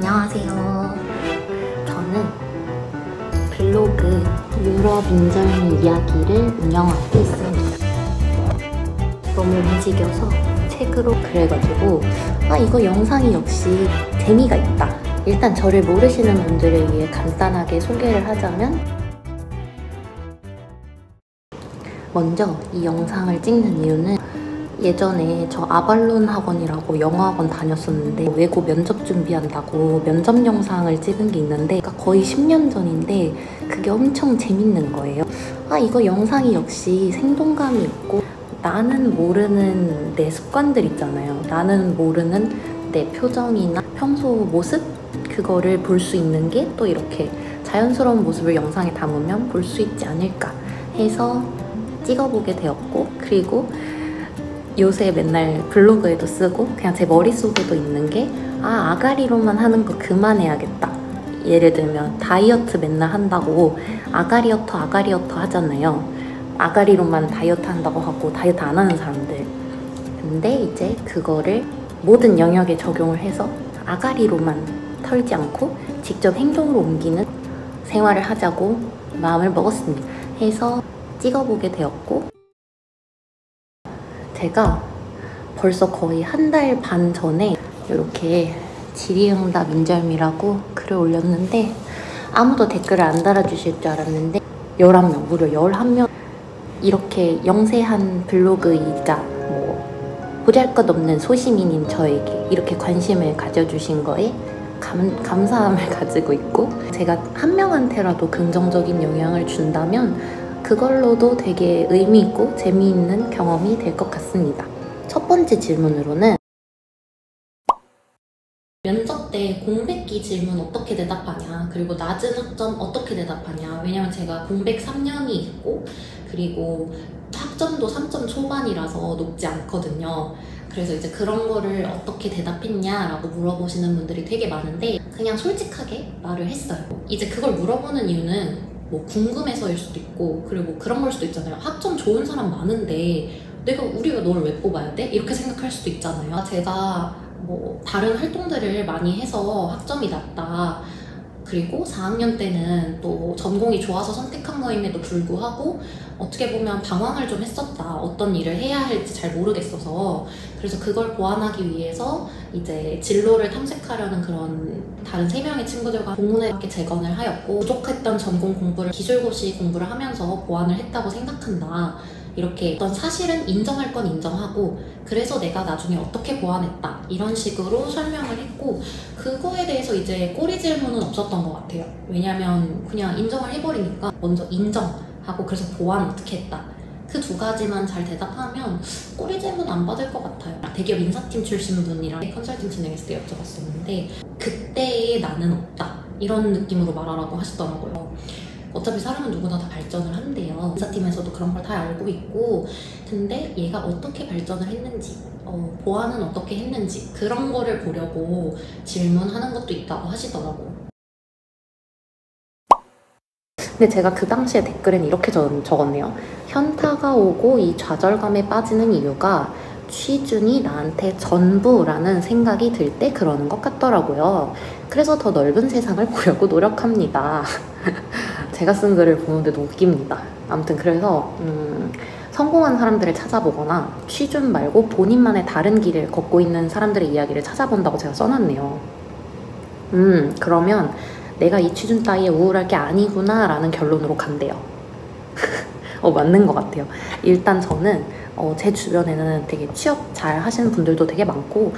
안녕하세요. 저는 블로그 유럽 인절미 이야기를 운영하고 있습니다. 너무 움직여서 책으로 그래가지고 이거 영상이 역시 재미가 있다. 일단 저를 모르시는 분들을 위해 간단하게 소개를 하자면, 먼저 이 영상을 찍는 이유는 예전에 저 아발론 학원이라고 영어학원 다녔었는데 외고 면접 준비한다고 면접 영상을 찍은 게 있는데 거의 10년 전인데 그게 엄청 재밌는 거예요. 이거 영상이 역시 생동감이 있고 나는 모르는 내 습관들 있잖아요. 나는 모르는 내 표정이나 평소 모습? 그거를 볼 수 있는 게 또 이렇게 자연스러운 모습을 영상에 담으면 볼 수 있지 않을까 해서 찍어보게 되었고, 그리고 요새 맨날 블로그에도 쓰고 그냥 제 머릿속에도 있는 게 아가리로만 하는 거 그만해야겠다. 예를 들면 다이어트 맨날 한다고 아가리어터 하잖아요. 아가리로만 다이어트 한다고 하고 다이어트 안 하는 사람들. 근데 이제 그거를 모든 영역에 적용을 해서 아가리로만 털지 않고 직접 행동으로 옮기는 생활을 하자고 마음을 먹었습니다. 해서 찍어보게 되었고, 제가 벌써 거의 한 달 반 전에 이렇게 질의응답 인절미라고 글을 올렸는데 아무도 댓글을 안 달아주실 줄 알았는데 11명, 무려 11명 이렇게 영세한 블로그이자 보잘것없는 소시민인 저에게 이렇게 관심을 가져주신 거에 감사함을 가지고 있고, 제가 한 명한테라도 긍정적인 영향을 준다면 그걸로도 되게 의미 있고 재미있는 경험이 될 것 같습니다. 첫 번째 질문으로는 면접 때 공백기 질문 어떻게 대답하냐, 그리고 낮은 학점 어떻게 대답하냐. 왜냐면 제가 공백 3년이 있고 그리고 학점도 3점 초반이라서 높지 않거든요. 그래서 이제 그런 거를 어떻게 대답했냐라고 물어보시는 분들이 되게 많은데 그냥 솔직하게 말을 했어요. 이제 그걸 물어보는 이유는 궁금해서일 수도 있고, 그리고 그런 걸 수도 있잖아요. 학점 좋은 사람 많은데 우리가 널 왜 뽑아야 돼? 이렇게 생각할 수도 있잖아요. 제가 다른 활동들을 많이 해서 학점이 낮다, 그리고 4학년 때는 또 전공이 좋아서 선택한 거임에도 불구하고 어떻게 보면 방황을 좀 했었다. 어떤 일을 해야 할지 잘 모르겠어서. 그래서 그걸 보완하기 위해서 이제 진로를 탐색하려는 그런 다른 3명의 친구들과 공문에 맞게 재건을 하였고, 부족했던 전공 공부를 기술고시 공부를 하면서 보완을 했다고 생각한다. 이렇게 어떤 사실은 인정할 건 인정하고, 그래서 내가 나중에 어떻게 보완했다 이런 식으로 설명을 했고, 그거에 대해서 이제 꼬리 질문은 없었던 것 같아요. 왜냐면 그냥 인정을 해버리니까 먼저 인정하고 그래서 보완 어떻게 했다, 그 2가지만 잘 대답하면 꼬리 질문 안 받을 것 같아요. 대기업 인사팀 출신 분이랑 컨설팅 진행했을 때 여쭤봤었는데 그때의 나는 없다 이런 느낌으로 말하라고 하시더라고요. 어차피 사람은 누구나 다 발전을 한대요. 인사팀에서도 그런 걸 다 알고 있고, 근데 얘가 어떻게 발전을 했는지, 보완은 어떻게 했는지 그런 거를 보려고 질문하는 것도 있다고 하시더라고요. 근데 제가 그 당시에 댓글엔 이렇게 적었네요. 현타가 오고 이 좌절감에 빠지는 이유가 취준이 나한테 전부라는 생각이 들 때 그러는 것 같더라고요. 그래서 더 넓은 세상을 보려고 노력합니다. 제가 쓴 글을 보는데도 웃깁니다. 아무튼 그래서 성공한 사람들을 찾아보거나 취준 말고 본인만의 다른 길을 걷고 있는 사람들의 이야기를 찾아본다고 제가 써놨네요. 그러면 내가 이 취준 따위에 우울할 게 아니구나 라는 결론으로 간대요. 맞는 것 같아요. 일단 저는 제 주변에는 되게 취업 잘 하시는 분들도 되게 많고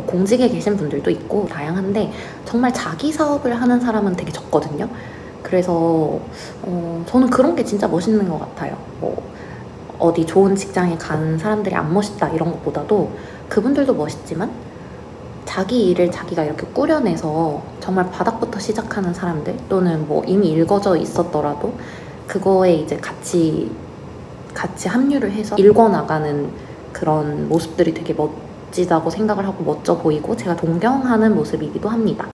공직에 계신 분들도 있고 다양한데 정말 자기 사업을 하는 사람은 되게 적거든요. 그래서 저는 그런 게 진짜 멋있는 것 같아요. 어디 좋은 직장에 간 사람들이 안 멋있다 이런 것보다도 그분들도 멋있지만 자기 일을 자기가 이렇게 꾸려내서 정말 바닥부터 시작하는 사람들, 또는 이미 일궈져 있었더라도 그거에 이제 같이 합류를 해서 일궈나가는 그런 모습들이 되게 멋지다고 생각을 하고 멋져 보이고 제가 동경하는 모습이기도 합니다.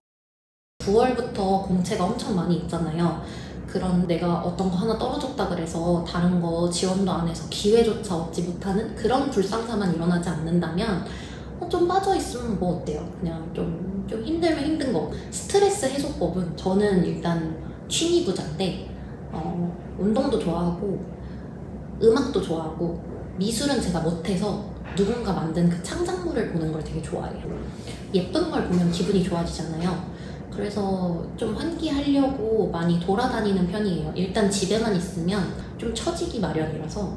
9월부터 공채가 엄청 많이 있잖아요. 그런 내가 어떤 거 하나 떨어졌다 그래서 다른 거 지원도 안 해서 기회조차 얻지 못하는 그런 불상사만 일어나지 않는다면 좀 빠져있으면 어때요? 그냥 좀 힘들면 힘든 거. 스트레스 해소법은 저는 일단 취미 부자인데 운동도 좋아하고 음악도 좋아하고 미술은 제가 못해서 누군가 만든 그 창작물을 보는 걸 되게 좋아해요. 예쁜 걸 보면 기분이 좋아지잖아요. 그래서 좀 환기하려고 많이 돌아다니는 편이에요. 일단 집에만 있으면 좀 처지기 마련이라서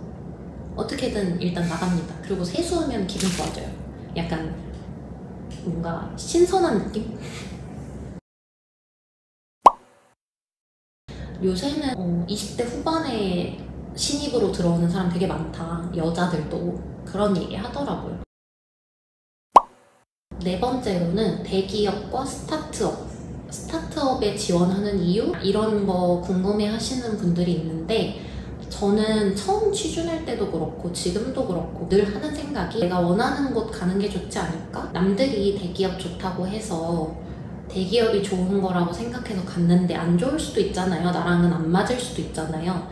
어떻게든 일단 나갑니다. 그리고 세수하면 기분 좋아져요. 약간 뭔가 신선한 느낌? 요새는 20대 후반에 신입으로 들어오는 사람 되게 많다. 여자들도 그런 얘기 하더라고요. 네 번째로는 대기업과 스타트업에 지원하는 이유? 이런 거 궁금해 하시는 분들이 있는데 저는 처음 취준할 때도 그렇고 지금도 그렇고 늘 하는 생각이 내가 원하는 곳 가는 게 좋지 않을까? 남들이 대기업 좋다고 해서 대기업이 좋은 거라고 생각해서 갔는데 안 좋을 수도 있잖아요. 나랑은 안 맞을 수도 있잖아요.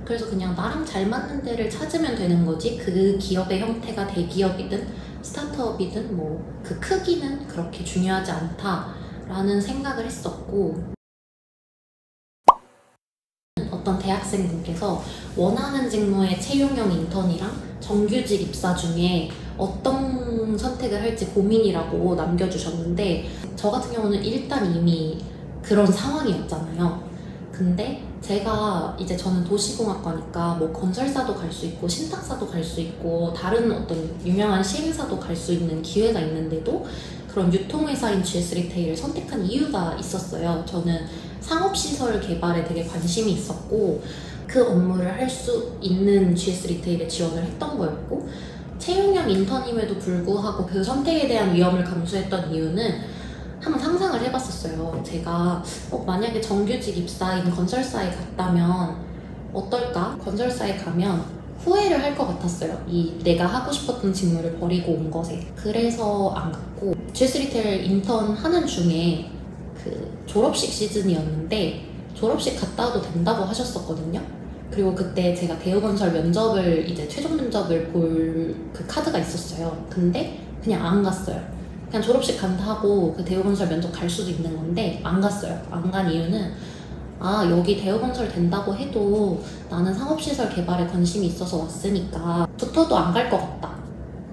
그래서 그냥 나랑 잘 맞는 데를 찾으면 되는 거지 그 기업의 형태가 대기업이든 스타트업이든 뭐 그 크기는 그렇게 중요하지 않다라는 생각을 했었고 어떤 대학생분께서 원하는 직무의 채용형 인턴이랑 정규직 입사 중에 어떤 선택을 할지 고민이라고 남겨주셨는데 저 같은 경우는 일단 이미 그런 상황이었잖아요. 근데 제가 이제 저는 도시공학과니까 뭐 건설사도 갈 수 있고 신탁사도 갈 수 있고 다른 어떤 유명한 시행사도 갈 수 있는 기회가 있는데도 그런 유통회사인 GS 리테일을 선택한 이유가 있었어요. 저는 상업시설 개발에 되게 관심이 있었고 그 업무를 할 수 있는 GS 리테일에 지원을 했던 거였고 채용형 인턴임에도 불구하고 그 선택에 대한 위험을 감수했던 이유는 한번 상상을 해봤었어요. 제가 만약에 정규직 입사인 건설사에 갔다면 어떨까? 건설사에 가면 후회를 할 것 같았어요. 이 내가 하고 싶었던 직무를 버리고 온 것에. 그래서 안 갔고 GS 리테일 인턴 하는 중에 그 졸업식 시즌이었는데 졸업식 갔다 와도 된다고 하셨었거든요. 그리고 그때 제가 대우건설 면접을 이제 최종 면접을 볼 그 카드가 있었어요. 근데 그냥 안 갔어요. 그냥 졸업식 간다 하고 그 대우건설 면접 갈 수도 있는 건데 안 갔어요. 안 간 이유는 여기 대우건설 된다고 해도 나는 상업시설 개발에 관심이 있어서 왔으니까 붙어도 안 갈 것 같다.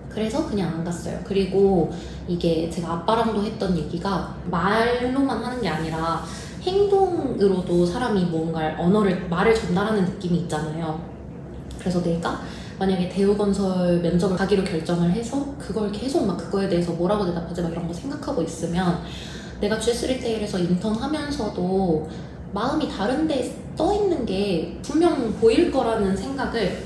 그래서 그냥 안 갔어요. 그리고 이게 제가 아빠랑도 했던 얘기가 말로만 하는 게 아니라 행동으로도 사람이 뭔가 말을 전달하는 느낌이 있잖아요. 그래서 내가 만약에 대우건설 면접을 가기로 결정을 해서 그걸 계속 막 그거에 대해서 뭐라고 대답하지 막 이런 거 생각하고 있으면 내가 GS 리테일에서 인턴 하면서도 마음이 다른 데 떠있는 게 분명 보일 거라는 생각을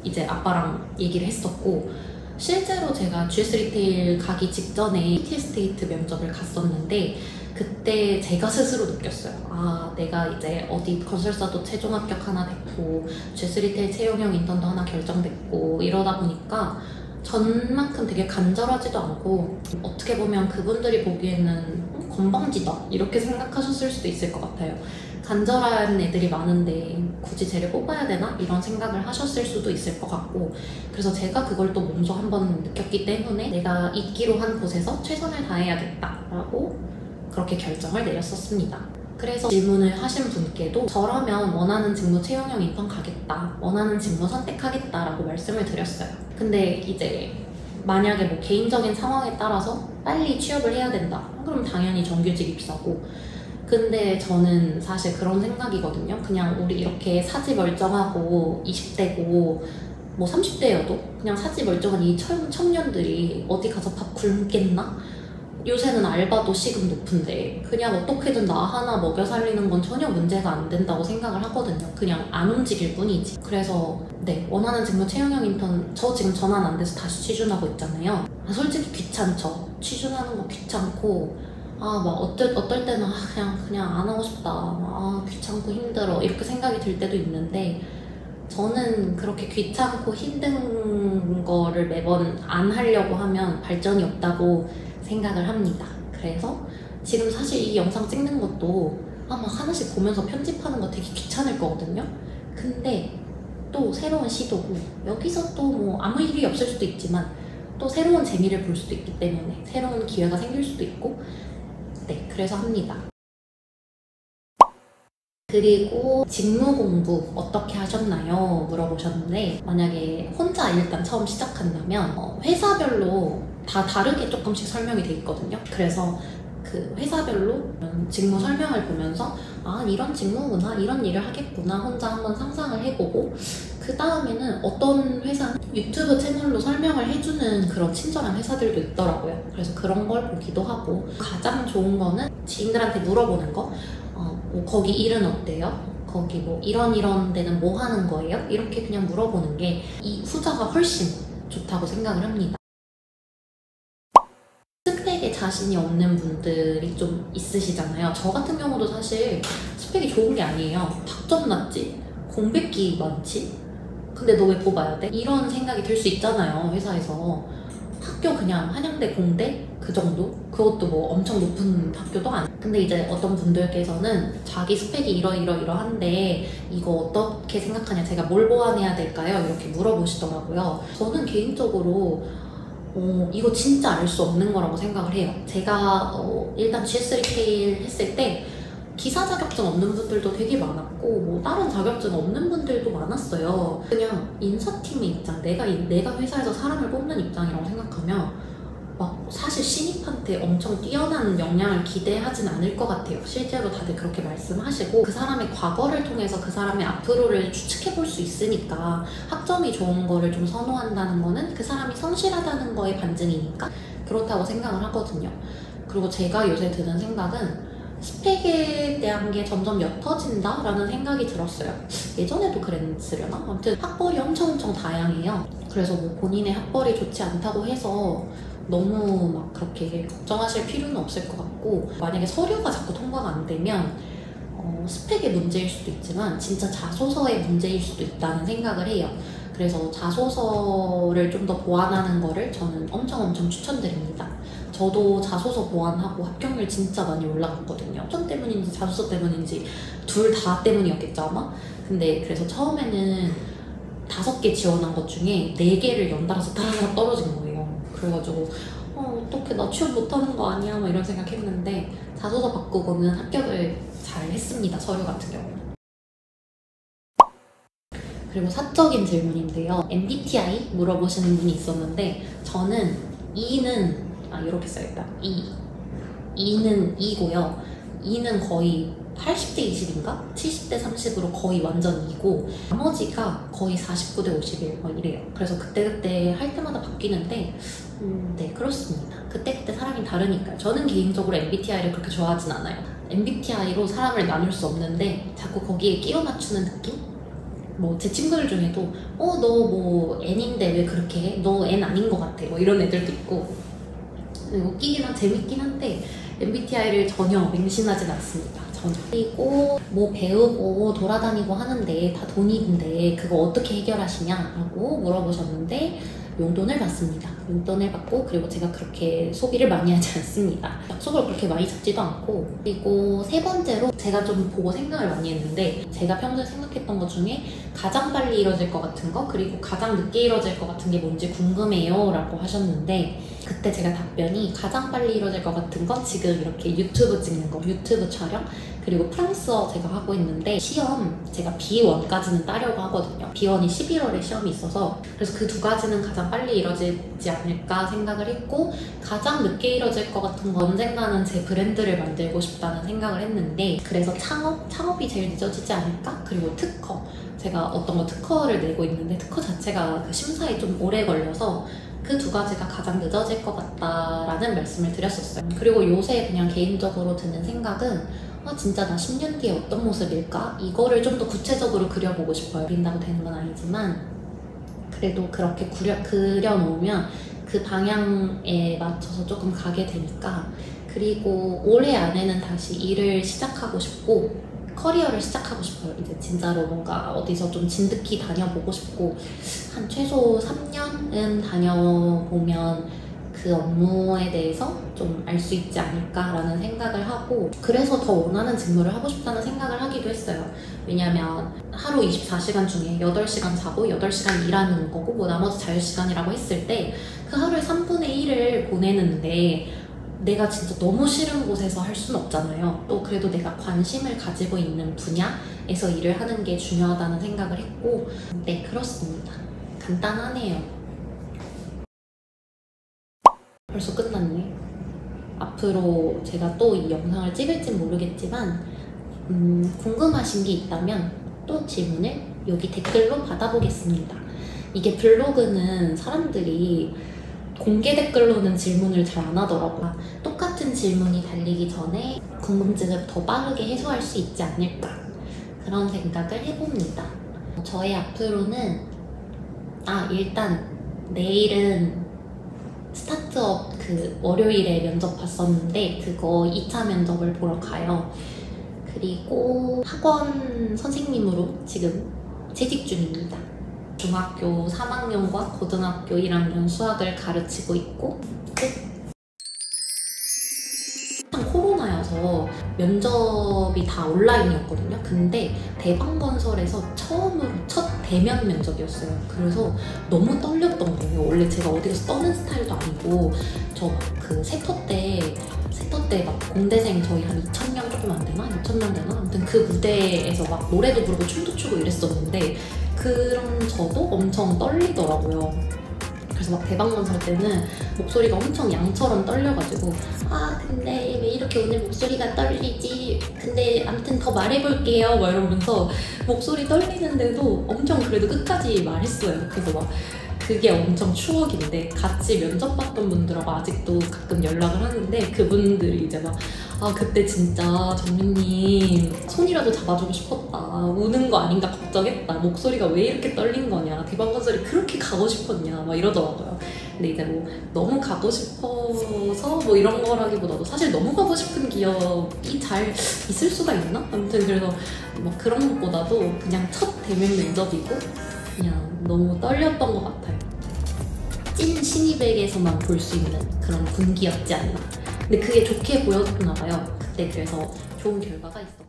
이제 아빠랑 얘기를 했었고 실제로 제가 GS 리테일 가기 직전에 PT 스테이트 면접을 갔었는데 그때 제가 스스로 느꼈어요. 내가 이제 어디 건설사도 최종 합격 하나 됐고 GS 리테일 채용형 인턴도 하나 결정됐고 이러다 보니까 전만큼 되게 간절하지도 않고 어떻게 보면 그분들이 보기에는 건방지다 이렇게 생각하셨을 수도 있을 것 같아요. 간절한 애들이 많은데 굳이 쟤를 뽑아야 되나? 이런 생각을 하셨을 수도 있을 것 같고 그래서 제가 그걸 또 몸소 한번 느꼈기 때문에 내가 있기로 한 곳에서 최선을 다해야겠다라고 그렇게 결정을 내렸었습니다. 그래서 질문을 하신 분께도 저라면 원하는 직무 채용형 인턴 가겠다, 원하는 직무 선택하겠다라고 말씀을 드렸어요. 근데 이제 만약에 뭐 개인적인 상황에 따라서 빨리 취업을 해야 된다, 그럼 당연히 정규직 입사고 근데 저는 사실 그런 생각이거든요. 그냥 우리 이렇게 사지 멀쩡하고 20대고 뭐 30대여도 그냥 사지 멀쩡한 이 청년들이 어디 가서 밥 굶겠나? 요새는 알바도 시급 높은데 그냥 어떻게든 나 하나 먹여 살리는 건 전혀 문제가 안 된다고 생각을 하거든요. 그냥 안 움직일 뿐이지. 그래서 원하는 직무 채용형 인턴 저 지금 전환 안 돼서 다시 취준하고 있잖아요. 솔직히 귀찮죠. 취준하는 거 귀찮고 막 어떨 때는 그냥 안 하고 싶다. 귀찮고 힘들어. 이렇게 생각이 들 때도 있는데 저는 그렇게 귀찮고 힘든 거를 매번 안 하려고 하면 발전이 없다고 생각을 합니다. 그래서 지금 사실 이 영상 찍는 것도 막 하나씩 보면서 편집하는 거 되게 귀찮을 거거든요. 근데 또 새로운 시도고 여기서 또 뭐 아무 일이 없을 수도 있지만 또 새로운 재미를 볼 수도 있기 때문에 새로운 기회가 생길 수도 있고 그래서 합니다. 그리고 직무 공부 어떻게 하셨나요? 물어보셨는데 만약에 혼자 일단 처음 시작한다면 회사별로 다 다르게 조금씩 설명이 돼 있거든요. 그래서 그 회사별로 직무 설명을 보면서 아 이런 직무구나 이런 일을 하겠구나 혼자 한번 상상을 해보고 그 다음에는 어떤 회사는 유튜브 채널로 설명을 해주는 그런 친절한 회사들도 있더라고요. 그래서 그런 걸 보기도 하고 가장 좋은 거는 지인들한테 물어보는 거 뭐 거기 일은 어때요? 거기 뭐 이런 데는 뭐 하는 거예요? 이렇게 그냥 물어보는 게 이 후자가 훨씬 좋다고 생각을 합니다. 스펙에 자신이 없는 분들이 좀 있으시잖아요. 저 같은 경우도 사실 스펙이 좋은 게 아니에요. 학점 낮지? 공백기 많지? 근데 너 왜 뽑아야 돼? 이런 생각이 들 수 있잖아요, 회사에서. 학교 그냥 한양대, 공대? 그 정도? 그것도 뭐 엄청 높은 학교도 아니고. 근데 이제 어떤 분들께서는 자기 스펙이 이러한데 이거 어떻게 생각하냐? 제가 뭘 보완해야 될까요? 이렇게 물어보시더라고요. 저는 개인적으로 이거 진짜 알 수 없는 거라고 생각을 해요. 제가 일단 GS3K 했을 때 기사 자격증 없는 분들도 되게 많았고 뭐 다른 자격증 없는 분들도 많았어요. 그냥 인사팀의 입장, 내가 회사에서 사람을 뽑는 입장이라고 생각하면 막 사실 신입한테 엄청 뛰어난 역량을 기대하진 않을 것 같아요. 실제로 다들 그렇게 말씀하시고 그 사람의 과거를 통해서 그 사람의 앞으로를 추측해 볼 수 있으니까 학점이 좋은 거를 좀 선호한다는 거는 그 사람이 성실하다는 거의 반증이니까 그렇다고 생각을 하거든요. 그리고 제가 요새 드는 생각은 스펙에 대한 게 점점 옅어진다 라는 생각이 들었어요. 예전에도 그랬으려나? 아무튼 학벌이 엄청 다양해요. 그래서 뭐 본인의 학벌이 좋지 않다고 해서 너무 막 그렇게 걱정하실 필요는 없을 것 같고 만약에 서류가 자꾸 통과가 안 되면 스펙의 문제일 수도 있지만 진짜 자소서의 문제일 수도 있다는 생각을 해요. 그래서 자소서를 좀 더 보완하는 거를 저는 엄청 추천드립니다. 저도 자소서 보완하고 합격률 진짜 많이 올라갔거든요. 학점 때문인지 자소서 때문인지 둘 다 때문이었겠죠 아마? 근데 그래서 처음에는 5개 지원한 것 중에 4개를 연달아서 따라서 떨어진 거예요. 그래가지고 어떡해 나 취업 못하는 거 아니야? 막 이런 생각했는데 자소서 바꾸고는 합격을 잘 했습니다. 서류 같은 경우. 그리고 사적인 질문인데요. MBTI 물어보시는 분이 있었는데 저는 E는 이렇게 써있다. E는 E고요. E는 거의 80대 20인가? 70대 30으로 거의 완전 E고 나머지가 거의 49대 51 막 이래요. 그래서 그때그때 할 때마다 바뀌는데 네 그렇습니다. 그때그때 사람이 다르니까요. 저는 개인적으로 MBTI를 그렇게 좋아하진 않아요. MBTI로 사람을 나눌 수 없는데 자꾸 거기에 끼워 맞추는 느낌? 뭐 제 친구들 중에도 너 뭐 N인데 왜 그렇게 해? 너 N 아닌 것 같아 뭐 이런 애들도 있고 웃기긴 재밌긴 한데 MBTI를 전혀 맹신하진 않습니다. 전혀. 그리고 뭐 배우고 돌아다니고 하는데 다 돈인데 그거 어떻게 해결하시냐라고 물어보셨는데 용돈을 받습니다. 용돈을 받고 그리고 제가 그렇게 소비를 많이 하지 않습니다. 약속을 그렇게 많이 잡지도 않고 그리고 세 번째로 제가 좀 보고 생각을 많이 했는데 제가 평소에 생각했던 것 중에 가장 빨리 이뤄질 것 같은 거 그리고 가장 늦게 이뤄질 것 같은 게 뭔지 궁금해요 라고 하셨는데 그때 제가 답변이 가장 빨리 이뤄질 것 같은 건 지금 이렇게 유튜브 찍는 거 유튜브 촬영 그리고 프랑스어 제가 하고 있는데 시험 제가 B1까지는 따려고 하거든요. B1이 11월에 시험이 있어서 그래서 그 2가지는 가장 빨리 이뤄지지 않을까 생각을 했고 가장 늦게 이뤄질 것 같은 건 언젠가는 제 브랜드를 만들고 싶다는 생각을 했는데 그래서 창업이 제일 늦어지지 않을까? 그리고 특허 제가 어떤 거 특허를 내고 있는데 특허 자체가 그 심사에 좀 오래 걸려서 그 2가지가 가장 늦어질 것 같다라는 말씀을 드렸었어요. 그리고 요새 그냥 개인적으로 드는 생각은 진짜 나 10년 뒤에 어떤 모습일까? 이거를 좀 더 구체적으로 그려보고 싶어요. 그린다고 되는 건 아니지만 그래도 그렇게 그려놓으면 그 방향에 맞춰서 조금 가게 되니까 그리고 올해 안에는 다시 일을 시작하고 싶고 커리어를 시작하고 싶어요. 이제 진짜로 뭔가 어디서 좀 진득히 다녀보고 싶고 한 최소 3년은 다녀보면 그 업무에 대해서 좀 알 수 있지 않을까라는 생각을 하고 그래서 더 원하는 직무를 하고 싶다는 생각을 하기도 했어요. 왜냐면 하루 24시간 중에 8시간 자고 8시간 일하는 거고 뭐 나머지 자유시간이라고 했을 때 그 하루에 3분의 1을 보내는데 내가 진짜 너무 싫은 곳에서 할 수는 없잖아요. 또 그래도 내가 관심을 가지고 있는 분야에서 일을 하는 게 중요하다는 생각을 했고, 네, 그렇습니다. 간단하네요. 벌써 끝났네. 앞으로 제가 또 이 영상을 찍을진 모르겠지만 궁금하신 게 있다면 또 질문을 여기 댓글로 받아보겠습니다. 이게 블로그는 사람들이 공개 댓글로는 질문을 잘 안 하더라고요. 똑같은 질문이 달리기 전에 궁금증을 더 빠르게 해소할 수 있지 않을까, 그런 생각을 해봅니다. 저의 앞으로는 일단 내일은 스타트업 월요일에 면접 봤었는데 그거 2차 면접을 보러 가요. 그리고 학원 선생님으로 지금 재직 중입니다. 중학교 3학년과 고등학교 1학년 수학을 가르치고 있고, 코로나여서 면접이 다 온라인이었거든요. 근데 대방건설에서 처음으로 첫 대면 면접이었어요. 그래서 너무 떨렸던 거예요. 원래 제가 어디서 떠는 스타일도 아니고, 저 세터 때 막 공대생 저희 한 2,000명 조금 안 되나? 2,000명 되나? 아무튼 그 무대에서 막 노래도 부르고 춤도 추고 이랬었는데, 그런 저도 엄청 떨리더라고요. 그래서 막 대방건설 때는 목소리가 엄청 양처럼 떨려가지고 근데 왜 이렇게 오늘 목소리가 떨리지? 근데 아무튼 더 말해볼게요 막 이러면서 목소리 떨리는데도 엄청 그래도 끝까지 말했어요. 그래서 막 그게 엄청 추억인데, 같이 면접 봤던 분들하고 아직도 가끔 연락을 하는데 그분들이 이제 막 그때 진짜 정민님 손이라도 잡아주고 싶었다, 우는 거 아닌가 걱정했다, 목소리가 왜 이렇게 떨린 거냐, 대방건설이 그렇게 가고 싶었냐 막 이러더라고요. 근데 이제 뭐 너무 가고 싶어서 뭐 이런 거라기보다도 사실 너무 가고 싶은 기업이 잘 있을 수가 있나? 아무튼 그래서 뭐 그런 것보다도 그냥 첫 대면 면접이고 그냥 너무 떨렸던 것 같아요. 찐 신입에게서만 볼 수 있는 그런 분기였지 않나. 근데 그게 좋게 보였나 봐요. 그때 그래서 좋은 결과가 있어요.